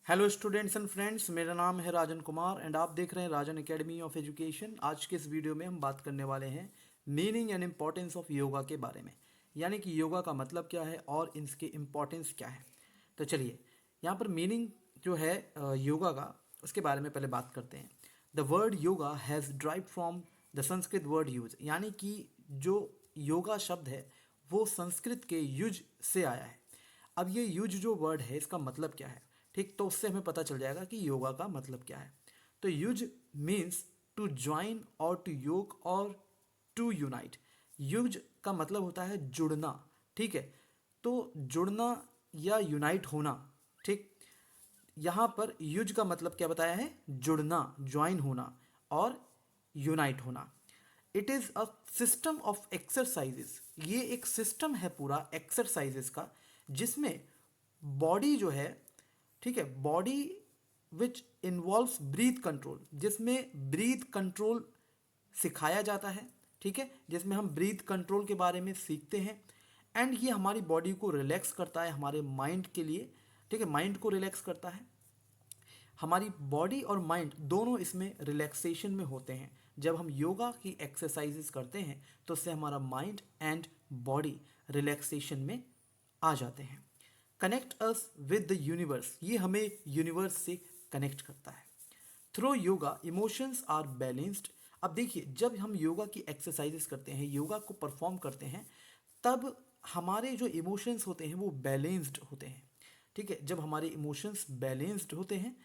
Hello students and friends, मेरा नाम है राजन कुमार एंड आप देख रहे हैं राजन एकेडमी ऑफ एजुकेशन। आज के इस वीडियो में हम बात करने वाले हैं meaning and importance of yoga के बारे में, यानी कि योगा का मतलब क्या है और इसके इम्पॉर्टेंस क्या है। तो चलिए यहाँ पर मीनिंग जो है योगा का, उसके बारे में पहले बात करते हैं। The word yoga has drive from the Sanskrit word use, यानी कि जो योगा शब्द है वो संस्कृत के युज से आया है। अब ये युज जो वर्ड है इसका मतलब क्या है, ठीक, तो उससे हमें पता चल जाएगा कि योगा का मतलब क्या है। तो युज मीन्स टू ज्वाइन और टू योग और टू यूनाइट। युज का मतलब होता है जुड़ना, ठीक है। तो जुड़ना या यूनाइट होना, ठीक। यहाँ पर युज का मतलब क्या बताया है, जुड़ना, ज्वाइन होना और यूनाइट होना। It is a system of exercises, ये एक सिस्टम है पूरा एक्सरसाइजेस का, जिसमें बॉडी जो है, ठीक है, body which involves breath control, जिसमें ब्रीथ कंट्रोल सिखाया जाता है, ठीक है, जिसमें हम ब्रीथ कंट्रोल के बारे में सीखते हैं। एंड ये हमारी बॉडी को रिलैक्स करता है, हमारे माइंड के लिए, ठीक है, माइंड को रिलैक्स करता है। हमारी बॉडी और माइंड दोनों इसमें रिलैक्सेशन में होते हैं। जब हम योगा की एक्सरसाइजेस करते हैं तो उससे हमारा माइंड एंड बॉडी रिलैक्सेशन में आ जाते हैं। Connect us with the universe, ये हमें यूनिवर्स से कनेक्ट करता है। Through yoga emotions are balanced. अब देखिए, जब हम योगा की एक्सरसाइजेस करते हैं, योगा को परफॉर्म करते हैं, तब हमारे जो इमोशंस होते हैं वो बैलेंस्ड होते हैं, ठीक है। जब हमारे इमोशंस बैलेंस्ड होते हैं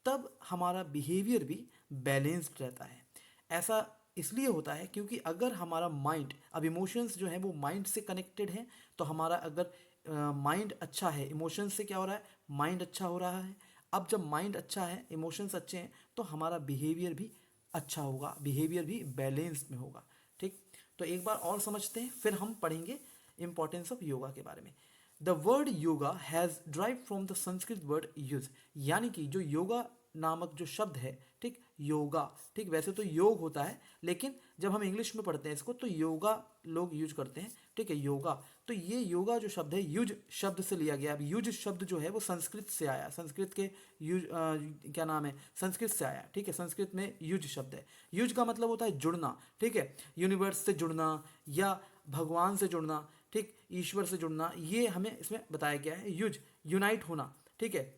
तब हमारा बिहेवियर भी बैलेंस्ड रहता है। ऐसा इसलिए होता है क्योंकि अगर हमारा माइंड, अब इमोशंस जो है वो माइंड से कनेक्टेड है, तो हमारा अगर माइंड अच्छा है, इमोशंस से क्या हो रहा है, माइंड अच्छा हो रहा है। अब जब माइंड अच्छा है, इमोशंस अच्छे हैं, तो हमारा बिहेवियर भी अच्छा होगा, बिहेवियर भी बैलेंस में होगा, ठीक। तो एक बार और समझते हैं, फिर हम पढ़ेंगे इंपॉर्टेंस ऑफ योगा के बारे में। The word yoga has drive from the Sanskrit word use, यानी कि जो योगा नामक जो शब्द है, ठीक, योगा, ठीक, वैसे तो योग होता है, लेकिन जब हम इंग्लिश में पढ़ते हैं इसको तो योगा लोग यूज करते हैं, ठीक है, योगा। तो ये योगा जो शब्द है युज शब्द से लिया गया। अब युज शब्द जो है वो संस्कृत से आया, संस्कृत के युज क्या नाम है, संस्कृत से आया, ठीक है। संस्कृत में युज शब्द है। युज का मतलब होता है जुड़ना, ठीक है, यूनिवर्स से जुड़ना या भगवान से जुड़ना, ठीक, ईश्वर से जुड़ना, ये हमें इसमें बताया गया है। युज यूनाइट होना, ठीक है।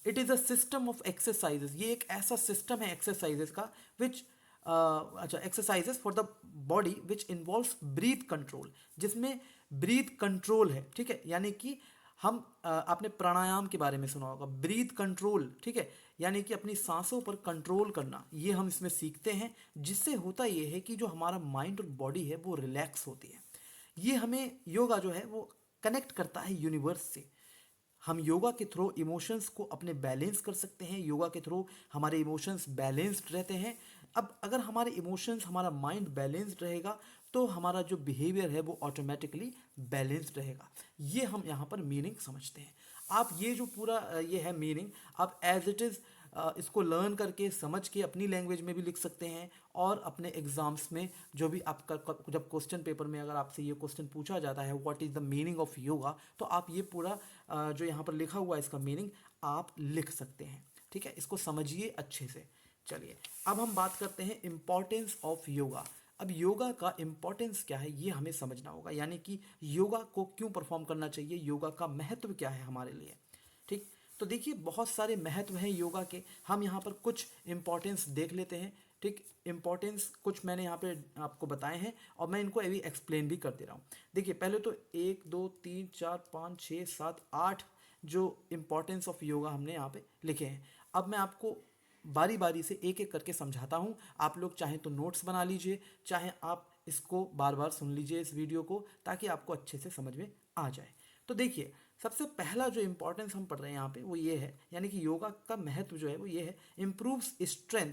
It is a system of exercises, ये एक ऐसा सिस्टम है एक्सरसाइजेस का विच अच्छा, exercises for the body which involves breath control, जिसमें ब्रीथ कंट्रोल है, ठीक है। यानी कि हम आपने प्राणायाम के बारे में सुना होगा, ब्रीथ कंट्रोल, ठीक है, यानी कि अपनी सांसों पर कंट्रोल करना, ये हम इसमें सीखते हैं। जिससे होता ये है कि जो हमारा माइंड और बॉडी है वो रिलैक्स होती है। ये हमें योगा जो है वो कनेक्ट करता है यूनिवर्स से। हम योगा के थ्रू इमोशंस को अपने बैलेंस कर सकते हैं, योगा के थ्रू हमारे इमोशंस बैलेंस्ड रहते हैं। अब अगर हमारे इमोशंस, हमारा माइंड बैलेंस्ड रहेगा तो हमारा जो बिहेवियर है वो ऑटोमेटिकली बैलेंस्ड रहेगा। ये हम यहाँ पर मीनिंग समझते हैं। आप ये जो पूरा ये है मीनिंग, आप एज इट इज़ इसको लर्न करके समझ के अपनी लैंग्वेज में भी लिख सकते हैं, और अपने एग्जाम्स में जो भी आपका जब क्वेश्चन पेपर में अगर आपसे ये क्वेश्चन पूछा जाता है what is the meaning of yoga, तो आप ये पूरा जो यहाँ पर लिखा हुआ है इसका मीनिंग आप लिख सकते हैं, ठीक है। इसको समझिए अच्छे से। चलिए अब हम बात करते हैं इम्पॉर्टेंस ऑफ योगा। अब योगा का इम्पॉर्टेंस क्या है ये हमें समझना होगा, यानी कि योगा को क्यों परफॉर्म करना चाहिए, योगा का महत्व क्या है हमारे लिए, ठीक। तो देखिए बहुत सारे महत्व हैं योगा के, हम यहाँ पर कुछ इम्पॉर्टेंस देख लेते हैं, ठीक। इम्पॉर्टेंस कुछ मैंने यहाँ पे आपको बताए हैं और मैं इनको अभी एक्सप्लेन भी कर दे रहा हूँ। देखिए पहले तो 1 2 3 4 5 6 7 8 जो इम्पॉर्टेंस ऑफ योगा हमने यहाँ पे लिखे हैं। अब मैं आपको बारी बारी से एक एक करके समझाता हूँ। आप लोग चाहें तो नोट्स बना लीजिए, चाहे आप इसको बार बार सुन लीजिए इस वीडियो को, ताकि आपको अच्छे से समझ में आ जाए। तो देखिए सबसे पहला जो इंपॉर्टेंस हम पढ़ रहे हैं यहाँ पे वो ये है, यानी कि योगा का महत्व जो है वो ये है, improves strength,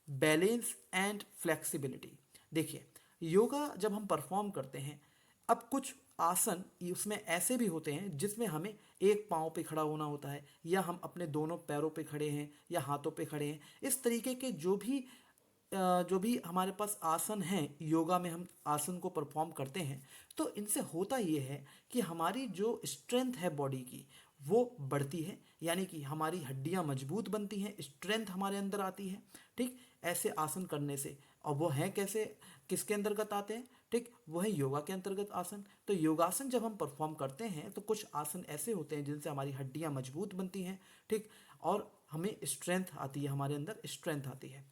balance and flexibility. देखिए योगा जब हम परफॉर्म करते हैं, अब कुछ आसन उसमें ऐसे भी होते हैं जिसमें हमें एक पाँव पे खड़ा होना होता है, या हम अपने दोनों पैरों पे खड़े हैं या हाथों पे खड़े हैं। इस तरीके के जो भी हमारे पास आसन हैं योगा में, हम आसन को परफॉर्म करते हैं, तो इनसे होता ये है कि हमारी जो स्ट्रेंथ है बॉडी की वो बढ़ती है, यानी कि हमारी हड्डियां मजबूत बनती हैं, स्ट्रेंथ हमारे अंदर आती है। ठीक, ऐसे आसन करने से। और वो हैं कैसे, किसके अंतर्गत आते हैं? ठीक, वो है योगा के अंतर्गत आसन। तो योगासन जब हम परफॉर्म करते हैं तो कुछ आसन ऐसे होते हैं जिनसे हमारी हड्डियां मजबूत बनती हैं। ठीक, और हमें स्ट्रेंथ आती है, हमारे अंदर स्ट्रेंथ आती है।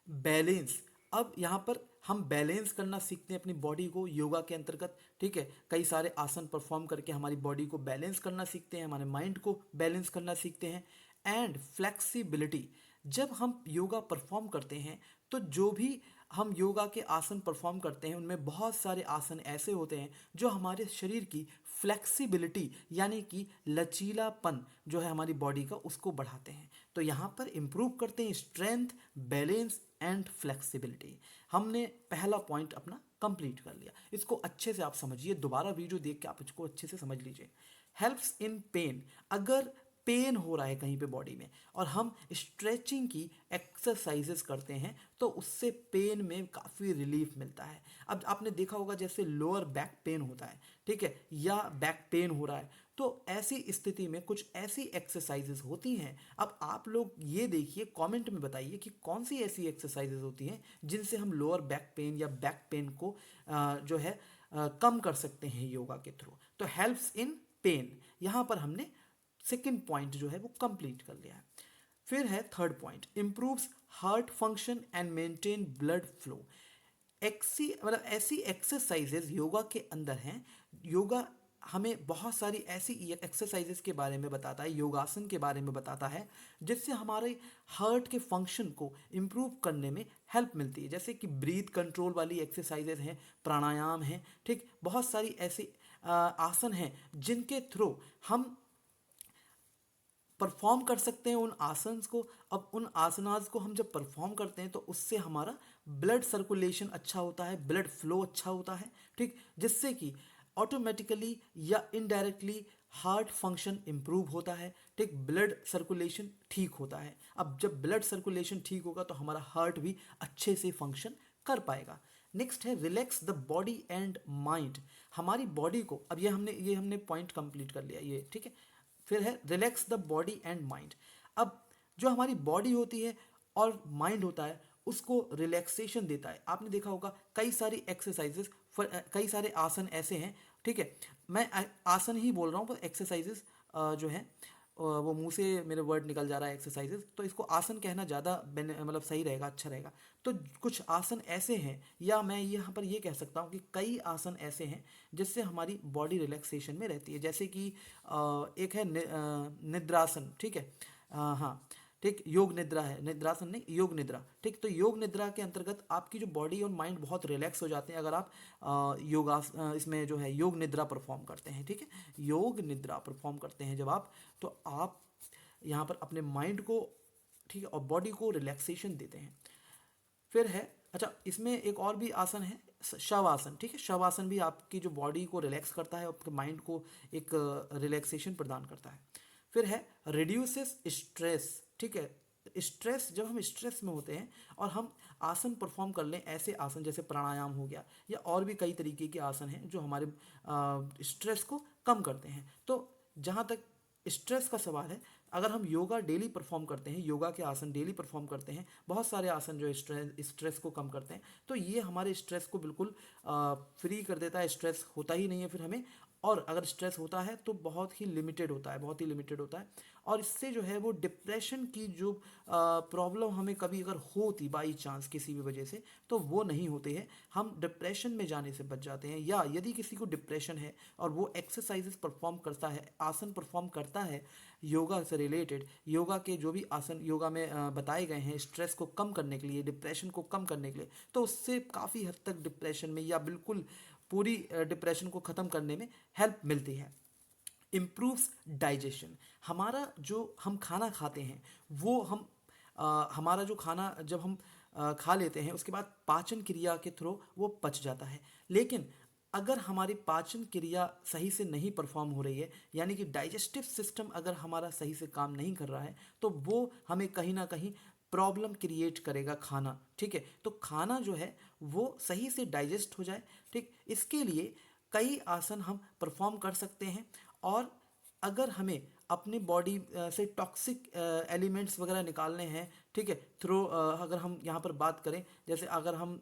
बैलेंस, अब यहाँ पर हम बैलेंस करना सीखते हैं अपनी बॉडी को योगा के अंतर्गत। ठीक है, कई सारे आसन परफॉर्म करके हमारी बॉडी को बैलेंस करना सीखते हैं, हमारे माइंड को बैलेंस करना सीखते हैं। एंड फ्लेक्सिबिलिटी, जब हम योगा परफॉर्म करते हैं तो जो भी हम योगा के आसन परफॉर्म करते हैं उनमें बहुत सारे आसन ऐसे होते हैं जो हमारे शरीर की फ्लेक्सिबिलिटी यानी कि लचीलापन जो है हमारी बॉडी का उसको बढ़ाते हैं। तो यहाँ पर इम्प्रूव करते हैं स्ट्रेंथ, बैलेंस एंड फ्लेक्सिबिलिटी। हमने पहला पॉइंट अपना कंप्लीट कर लिया। इसको अच्छे से आप समझिए, दोबारा वीडियो देख के आप इसको अच्छे से समझ लीजिए। हेल्प्स इन पेन, अगर पेन हो रहा है कहीं पे बॉडी में और हम स्ट्रेचिंग की एक्सरसाइजेस करते हैं तो उससे पेन में काफ़ी रिलीफ मिलता है। अब आपने देखा होगा जैसे लोअर बैक पेन होता है, ठीक है, या बैक पेन हो रहा है, तो ऐसी स्थिति में कुछ ऐसी एक्सरसाइजेस होती हैं। अब आप लोग ये देखिए, कमेंट में बताइए कि कौन सी ऐसी एक्सरसाइजेस होती हैं जिनसे हम लोअर बैक पेन या बैक पेन को जो है कम कर सकते हैं योगा के थ्रू। तो हेल्प्स इन पेन, यहाँ पर हमने सेकेंड पॉइंट जो है वो कंप्लीट कर लिया है। फिर है third point, improves heart function and maintain blood flow. ऐसी एक्सरसाइजेज योगा के अंदर हैं। योगा हमें बहुत सारी ऐसी एक्सरसाइजेज के बारे में बताता है, योगासन के बारे में बताता है, जिससे हमारे हार्ट के फंक्शन को इम्प्रूव करने में हेल्प मिलती है। जैसे कि ब्रीथ कंट्रोल वाली एक्सरसाइजेज हैं, प्राणायाम हैं। ठीक, बहुत सारी ऐसी आसन हैं जिनके थ्रू हम परफॉर्म कर सकते हैं उन आसन्स को। अब उन आसनास को हम जब परफॉर्म करते हैं तो उससे हमारा ब्लड सर्कुलेशन अच्छा होता है, ब्लड फ्लो अच्छा होता है। ठीक, जिससे कि ऑटोमेटिकली या इनडायरेक्टली हार्ट फंक्शन इम्प्रूव होता है। ठीक, ब्लड सर्कुलेशन ठीक होता है। अब जब ब्लड सर्कुलेशन ठीक होगा तो हमारा हार्ट भी अच्छे से फंक्शन कर पाएगा। नेक्स्ट है relax the body and mind, हमारी बॉडी को, अब ये हमने पॉइंट कंप्लीट कर लिया ये, ठीक है। फिर है relax the body and mind. अब जो हमारी बॉडी होती है और माइंड होता है उसको रिलैक्सेशन देता है। आपने देखा होगा कई सारी एक्सरसाइजेस, कई सारे आसन ऐसे हैं, ठीक है, मैं आसन ही बोल रहा हूँ पर एक्सरसाइजेस जो हैं वो मुंह से मेरे वर्ड निकल जा रहा है एक्सरसाइजेस, तो इसको आसन कहना ज़्यादा मतलब सही रहेगा, अच्छा रहेगा। तो कुछ आसन ऐसे हैं, या मैं यहाँ पर ये कह सकता हूँ कि कई आसन ऐसे हैं जिससे हमारी बॉडी रिलैक्सेशन में रहती है। जैसे कि एक है निद्रासन, ठीक है, हाँ, ठीक, योग निद्रा है, निद्रासन नहीं, योग निद्रा। ठीक, तो योग निद्रा के अंतर्गत आपकी जो बॉडी और माइंड बहुत रिलैक्स हो जाते हैं अगर आप इसमें जो है योग निद्रा परफॉर्म करते हैं। ठीक है, योग निद्रा परफॉर्म करते हैं जब आप, तो आप यहाँ पर अपने माइंड को, ठीक है, और बॉडी को रिलैक्सेशन देते हैं। फिर है, अच्छा, इसमें एक और भी आसन है शव आसन। ठीक है, शव आसन भी आपकी जो बॉडी को रिलैक्स करता है, आपके माइंड को एक रिलैक्सेशन प्रदान करता है। फिर है रिड्यूसेस स्ट्रेस। ठीक है, स्ट्रेस, जब हम स्ट्रेस में होते हैं और हम आसन परफॉर्म कर लें, ऐसे आसन जैसे प्राणायाम हो गया या और भी कई तरीके के आसन हैं जो हमारे स्ट्रेस को कम करते हैं। तो जहाँ तक स्ट्रेस का सवाल है, अगर हम योगा डेली परफॉर्म करते हैं, योगा के आसन डेली परफॉर्म करते हैं, बहुत सारे आसन जो स्ट्रेस को कम करते हैं, तो ये हमारे स्ट्रेस को बिल्कुल फ्री कर देता है। स्ट्रेस होता ही नहीं है फिर हमें, और अगर स्ट्रेस होता है तो बहुत ही लिमिटेड होता है, बहुत ही लिमिटेड होता है। और इससे जो है वो डिप्रेशन की जो प्रॉब्लम हमें कभी अगर होती बाई चांस किसी भी वजह से, तो वो नहीं होते हैं, हम डिप्रेशन में जाने से बच जाते हैं। या यदि किसी को डिप्रेशन है और वो एक्सरसाइजेस परफॉर्म करता है, आसन परफॉर्म करता है योगा से रिलेटेड, योगा के जो भी आसन योगा में बताए गए हैं स्ट्रेस को कम करने के लिए, डिप्रेशन को कम करने के लिए, तो उससे काफ़ी हद तक डिप्रेशन में या बिल्कुल पूरी डिप्रेशन को ख़त्म करने में हेल्प मिलती है। इम्प्रूव्स डाइजेशन, हमारा जो हम खाना खाते हैं वो हमारा जो खाना जब हम खा लेते हैं उसके बाद पाचन क्रिया के थ्रू वो पच जाता है। लेकिन अगर हमारी पाचन क्रिया सही से नहीं परफॉर्म हो रही है, यानी कि डाइजेस्टिव सिस्टम अगर हमारा सही से काम नहीं कर रहा है, तो वो हमें कहीं ना कहीं प्रॉब्लम क्रिएट करेगा खाना। ठीक है, तो खाना जो है वो सही से डाइजेस्ट हो जाए, ठीक, इसके लिए कई आसन हम परफॉर्म कर सकते हैं। और अगर हमें अपनी बॉडी से टॉक्सिक एलिमेंट्स वगैरह निकालने हैं, ठीक है, थ्रू अगर हम यहाँ पर बात करें, जैसे अगर हम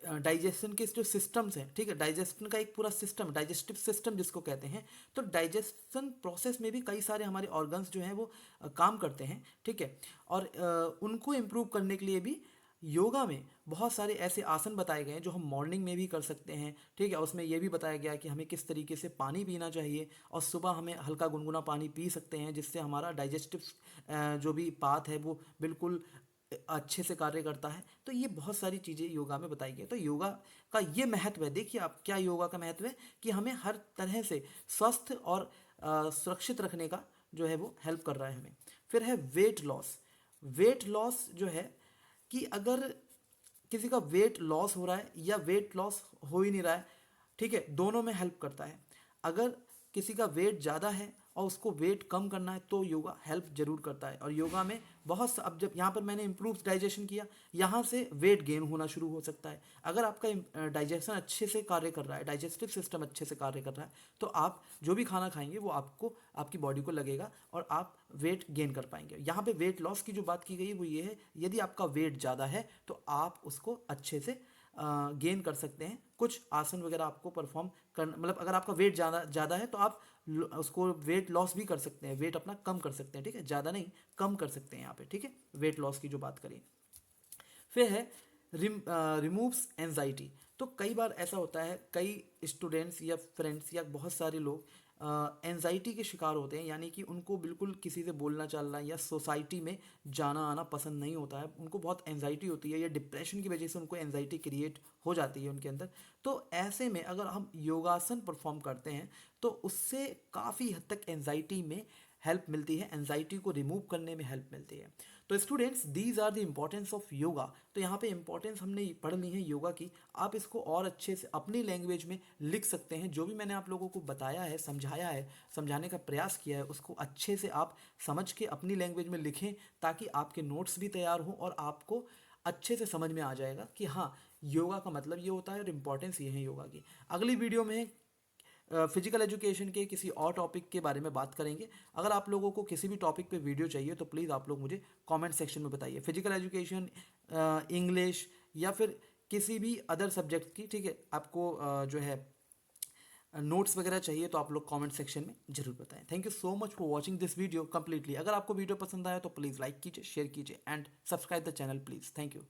डाइजेशन के जो सिस्टम्स हैं, ठीक है, डाइजेशन का एक पूरा सिस्टम, डाइजेस्टिव सिस्टम जिसको कहते हैं, तो डाइजेशन प्रोसेस में भी कई सारे हमारे ऑर्गन्स जो हैं वो काम करते हैं, ठीक है, और उनको इम्प्रूव करने के लिए भी योगा में बहुत सारे ऐसे आसन बताए गए हैं जो हम मॉर्निंग में भी कर सकते हैं, ठीक है। उसमें यह भी बताया गया है कि हमें किस तरीके से पानी पीना चाहिए, और सुबह हमें हल्का गुनगुना पानी पी सकते हैं, जिससे हमारा डाइजेस्टिव जो भी पाथ है वो बिल्कुल अच्छे से कार्य करता है। तो ये बहुत सारी चीज़ें योगा में बताई गई। तो योगा का ये महत्व है, देखिए आप क्या योगा का महत्व है कि हमें हर तरह से स्वस्थ और सुरक्षित रखने का जो है वो हेल्प कर रहा है हमें। फिर है वेट लॉस। वेट लॉस जो है कि अगर किसी का वेट लॉस हो रहा है या वेट लॉस हो ही नहीं रहा है, ठीक है, दोनों में हेल्प करता है। अगर किसी का वेट ज़्यादा है और उसको वेट कम करना है तो योगा हेल्प जरूर करता है। और योगा में बहुत सा, अब जब यहाँ पर मैंने इम्प्रूव डाइजेशन किया, यहाँ से वेट गेन होना शुरू हो सकता है। अगर आपका डाइजेशन अच्छे से कार्य कर रहा है, डाइजेस्टिव सिस्टम अच्छे से कार्य कर रहा है, तो आप जो भी खाना खाएंगे वो आपको, आपकी बॉडी को लगेगा और आप वेट गेन कर पाएंगे। यहाँ पे वेट लॉस की जो बात की गई है वो ये है, यदि आपका वेट ज़्यादा है तो आप उसको अच्छे से गेन कर सकते हैं। कुछ आसन वगैरह आपको परफॉर्म कर, मतलब अगर आपका वेट ज़्यादा है तो आप उसको वेट लॉस भी कर सकते हैं, वेट अपना कम कर सकते हैं, ठीक है, ज़्यादा नहीं कम कर सकते हैं यहाँ पे, ठीक है, वेट लॉस की जो बात करें। फिर है रिमूव्स एंजाइटी। तो कई बार ऐसा होता है, कई स्टूडेंट्स या फ्रेंड्स या बहुत सारे लोग एंजाइटी के शिकार होते हैं, यानी कि उनको बिल्कुल किसी से बोलना चालना या सोसाइटी में जाना आना पसंद नहीं होता है, उनको बहुत एंजाइटी होती है या डिप्रेशन की वजह से उनको एंजाइटी क्रिएट हो जाती है उनके अंदर। तो ऐसे में अगर हम योगासन परफॉर्म करते हैं तो उससे काफ़ी हद तक एंजाइटी में हेल्प मिलती है, एंजाइटी को रिमूव करने में हेल्प मिलती है। तो students, these are the importance of yoga. तो यहाँ पे इम्पोर्टेंस हमने पढ़ ली है योगा की। आप इसको और अच्छे से अपनी लैंग्वेज में लिख सकते हैं। जो भी मैंने आप लोगों को बताया है, समझाया है, समझाने का प्रयास किया है, उसको अच्छे से आप समझ के अपनी लैंग्वेज में लिखें, ताकि आपके नोट्स भी तैयार हों और आपको अच्छे से समझ में आ जाएगा कि हाँ, योगा का मतलब ये होता है और इम्पोर्टेंस ये है योगा की। अगली वीडियो में फिजिकल एजुकेशन के किसी और टॉपिक के बारे में बात करेंगे। अगर आप लोगों को किसी भी टॉपिक पे वीडियो चाहिए तो प्लीज़ आप लोग मुझे कमेंट सेक्शन में बताइए। फिजिकल एजुकेशन, इंग्लिश या फिर किसी भी अदर सब्जेक्ट की, ठीक है, आपको जो है नोट्स वगैरह चाहिए तो आप लोग कमेंट सेक्शन में जरूर बताएं। Thank you so much for watching this video completely. अगर आपको वीडियो पसंद आया तो प्लीज़ लाइक कीजिए, शेयर कीजिए and subscribe the channel please. Thank you.